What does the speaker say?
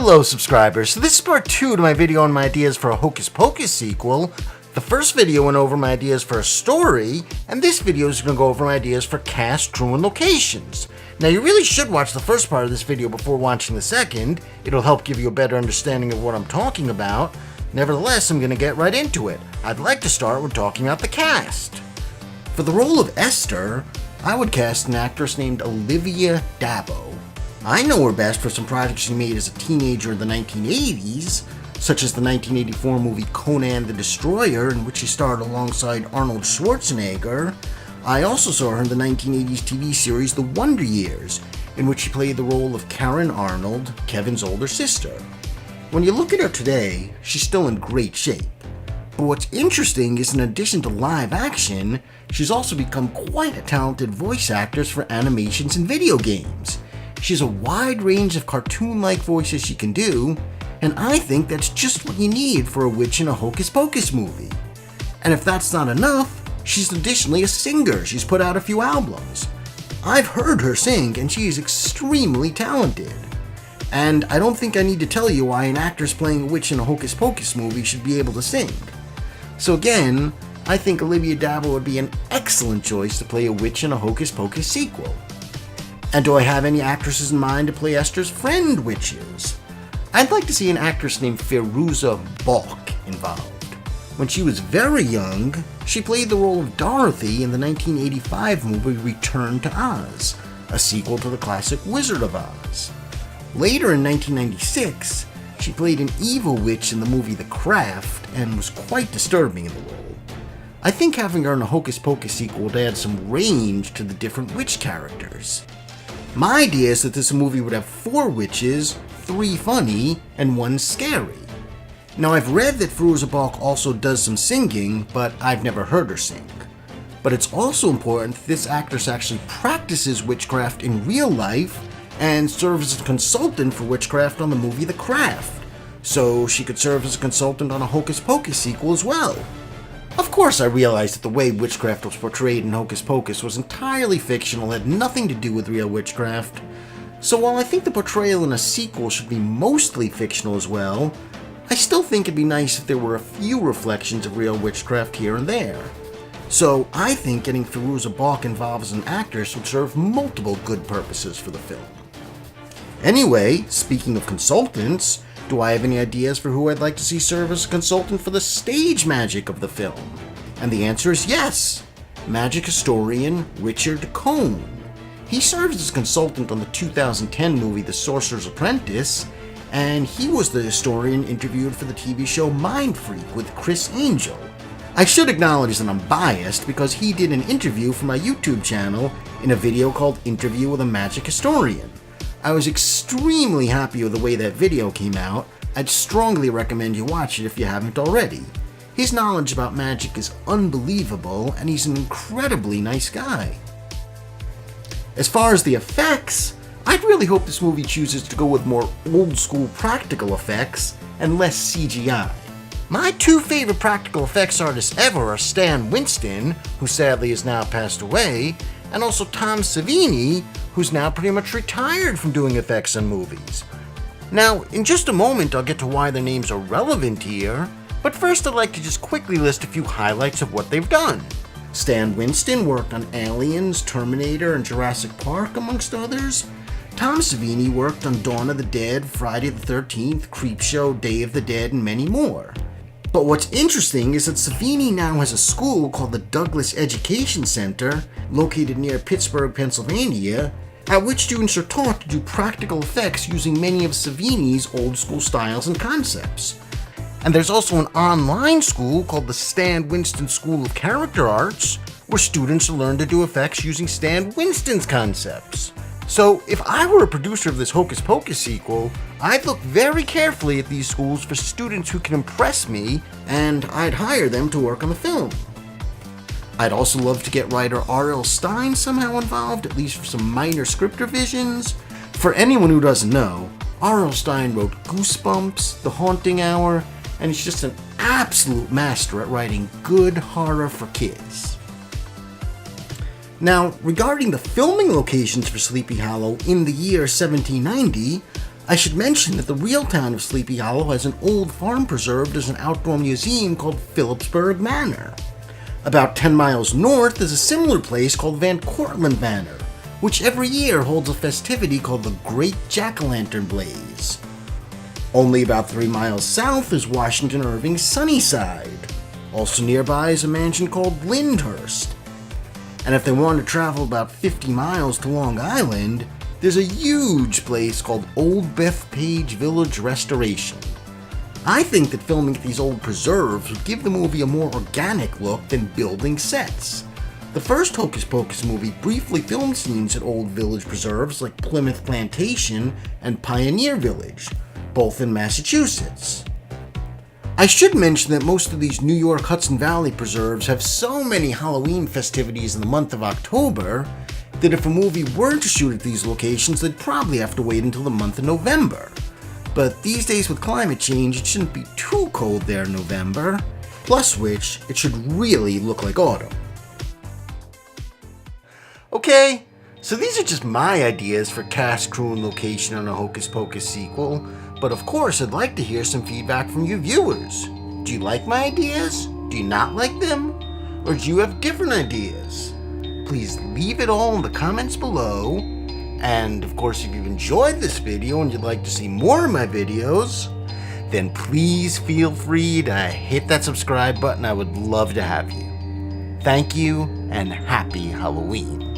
Hello subscribers, so this is part 2 to my video on my ideas for a Hocus Pocus sequel. The first video went over my ideas for a story, and this video is going to go over my ideas for cast, crew, and locations. Now you really should watch the first part of this video before watching the second. It'll help give you a better understanding of what I'm talking about. Nevertheless, I'm going to get right into it. I'd like to start with talking about the cast. For the role of Esther, I would cast an actress named Olivia Dabo. I know her best for some projects she made as a teenager in the 1980s, such as the 1984 movie Conan the Destroyer, in which she starred alongside Arnold Schwarzenegger. I also saw her in the 1980s TV series The Wonder Years, in which she played the role of Karen Arnold, Kevin's older sister. When you look at her today, she's still in great shape. But what's interesting is in addition to live action, she's also become quite a talented voice actress for animations and video games. She has a wide range of cartoon-like voices she can do, and I think that's just what you need for a witch in a Hocus Pocus movie. And if that's not enough, she's additionally a singer. She's put out a few albums. I've heard her sing, and she is extremely talented. And I don't think I need to tell you why an actress playing a witch in a Hocus Pocus movie should be able to sing. So again, I think Olivia Dabo would be an excellent choice to play a witch in a Hocus Pocus sequel. And do I have any actresses in mind to play Esther's friend witches? I'd like to see an actress named Fairuza Balk involved. When she was very young, she played the role of Dorothy in the 1985 movie Return to Oz, a sequel to the classic Wizard of Oz. Later in 1996, she played an evil witch in the movie The Craft and was quite disturbing in the role. I think having her in a Hocus Pocus sequel would add some range to the different witch characters. My idea is that this movie would have 4 witches, 3 funny, and 1 scary. Now I've read that Fairuza Balk also does some singing, but I've never heard her sing. But it's also important that this actress actually practices witchcraft in real life and serves as a consultant for witchcraft on the movie The Craft, so she could serve as a consultant on a Hocus Pocus sequel as well. Of course I realized that the way witchcraft was portrayed in Hocus Pocus was entirely fictional, had nothing to do with real witchcraft. So while I think the portrayal in a sequel should be mostly fictional as well, I still think it'd be nice if there were a few reflections of real witchcraft here and there. So I think getting Fairuza Balk involved as an actress would serve multiple good purposes for the film. Anyway, speaking of consultants, do I have any ideas for who I'd like to see serve as a consultant for the stage magic of the film? And the answer is yes! Magic historian Richard Cohn. He serves as a consultant on the 2010 movie The Sorcerer's Apprentice, and he was the historian interviewed for the TV show Mind Freak with Chris Angel. I should acknowledge that I'm biased because he did an interview for my YouTube channel in a video called Interview with a Magic Historian. I was extremely happy with the way that video came out. I'd strongly recommend you watch it if you haven't already. His knowledge about magic is unbelievable, and he's an incredibly nice guy. As far as the effects, I'd really hope this movie chooses to go with more old-school practical effects and less CGI. My 2 favorite practical effects artists ever are Stan Winston, who sadly has now passed away, and also Tom Savini, who's now pretty much retired from doing effects on movies. Now, in just a moment I'll get to why their names are relevant here, but first I'd like to just quickly list a few highlights of what they've done. Stan Winston worked on Aliens, Terminator, and Jurassic Park, amongst others. Tom Savini worked on Dawn of the Dead, Friday the 13th, Creepshow, Day of the Dead, and many more. But what's interesting is that Savini now has a school called the Douglas Education Center, located near Pittsburgh, Pennsylvania, at which students are taught to do practical effects using many of Savini's old school styles and concepts. And there's also an online school called the Stan Winston School of Character Arts, where students learn to do effects using Stan Winston's concepts. So if I were a producer of this Hocus Pocus sequel, I'd look very carefully at these schools for students who can impress me, and I'd hire them to work on the film. I'd also love to get writer R.L. Stine somehow involved, at least for some minor script revisions. For anyone who doesn't know, R.L. Stine wrote Goosebumps, The Haunting Hour, and he's just an absolute master at writing good horror for kids. Now, regarding the filming locations for Sleepy Hollow in the year 1790, I should mention that the real town of Sleepy Hollow has an old farm preserved as an outdoor museum called Phillipsburg Manor. About 10 miles north is a similar place called Van Cortlandt Manor, which every year holds a festivity called the Great Jack-O-Lantern Blaze. Only about 3 miles south is Washington Irving's Sunnyside. Also nearby is a mansion called Lyndhurst. And if they want to travel about 50 miles to Long Island, there's a huge place called Old Bethpage Village Restoration. I think that filming at these old preserves would give the movie a more organic look than building sets. The first Hocus Pocus movie briefly filmed scenes at old village preserves like Plymouth Plantation and Pioneer Village, both in Massachusetts. I should mention that most of these New York Hudson Valley preserves have so many Halloween festivities in the month of October that if a movie were to shoot at these locations, they'd probably have to wait until the month of November. But these days with climate change, it shouldn't be too cold there in November, plus which, it should really look like autumn. Okay, so these are just my ideas for cast, crew, and location on a Hocus Pocus sequel, but of course I'd like to hear some feedback from you viewers. Do you like my ideas? Do you not like them? Or do you have different ideas? Please leave it all in the comments below. And of course, if you've enjoyed this video and you'd like to see more of my videos, then please feel free to hit that subscribe button. I would love to have you. Thank you and happy Halloween.